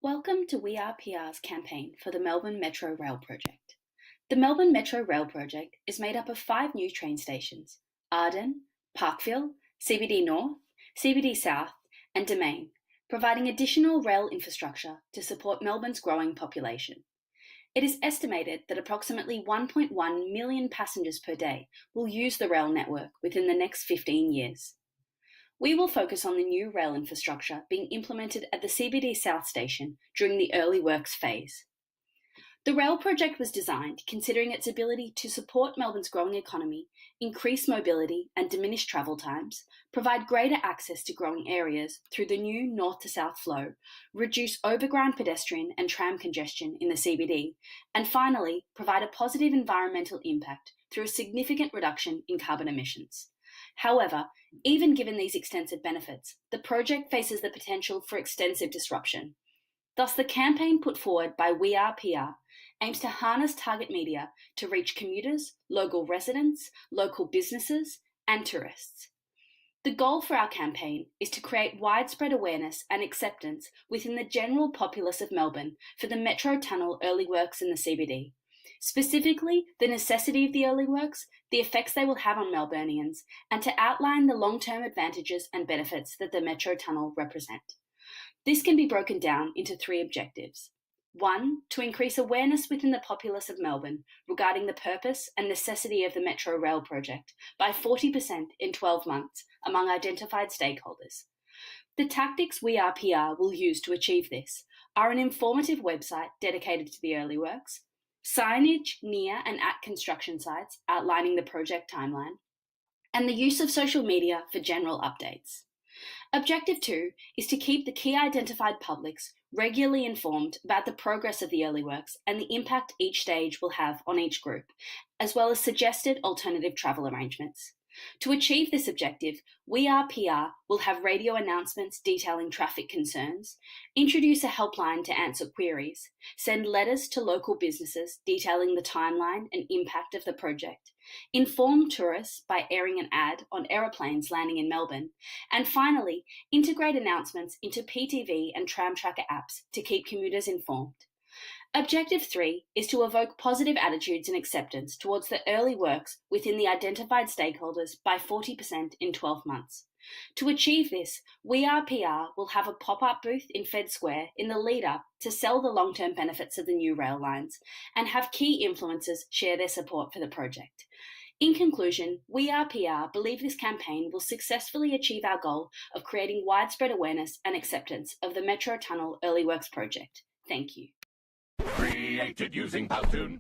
Welcome to We Are PR's campaign for the Melbourne Metro Rail Project. The Melbourne Metro Rail Project is made up of 5 new train stations: Arden, Parkville, CBD North, CBD South, and Domain, providing additional rail infrastructure to support Melbourne's growing population. It is estimated that approximately 1.1 million passengers per day will use the rail network within the next 15 years. We will focus on the new rail infrastructure being implemented at the CBD South Station during the early works phase. The rail project was designed considering its ability to support Melbourne's growing economy, increase mobility and diminish travel times, provide greater access to growing areas through the new north to south flow, reduce overground pedestrian and tram congestion in the CBD, and finally, provide a positive environmental impact through a significant reduction in carbon emissions. However, even given these extensive benefits, the project faces the potential for extensive disruption. Thus, the campaign put forward by We Are PR aims to harness target media to reach commuters, local residents, local businesses, and tourists. The goal for our campaign is to create widespread awareness and acceptance within the general populace of Melbourne for the Metro Tunnel early works in the CBD. Specifically, the necessity of the early works, the effects they will have on Melburnians, and to outline the long-term advantages and benefits that the Metro Tunnel represent. This can be broken down into 3 objectives. 1, to increase awareness within the populace of Melbourne regarding the purpose and necessity of the Metro Rail project by 40% in 12 months among identified stakeholders. The tactics We Are PR will use to achieve this are an informative website dedicated to the early works, signage near and at construction sites outlining the project timeline, and the use of social media for general updates. Objective 2 is to keep the key identified publics regularly informed about the progress of the early works and the impact each stage will have on each group, as well as suggested alternative travel arrangements. To achieve this objective, We Are PR will have radio announcements detailing traffic concerns, introduce a helpline to answer queries, send letters to local businesses detailing the timeline and impact of the project, inform tourists by airing an ad on aeroplanes landing in Melbourne, and finally, integrate announcements into PTV and Tram Tracker apps to keep commuters informed. Objective 3 is to evoke positive attitudes and acceptance towards the early works within the identified stakeholders by 40% in 12 months. To achieve this, We Are PR will have a pop-up booth in Fed Square in the lead-up to sell the long-term benefits of the new rail lines and have key influencers share their support for the project. In conclusion, We Are PR believe this campaign will successfully achieve our goal of creating widespread awareness and acceptance of the Metro Tunnel Early Works project. Thank you. Created using Powtoon.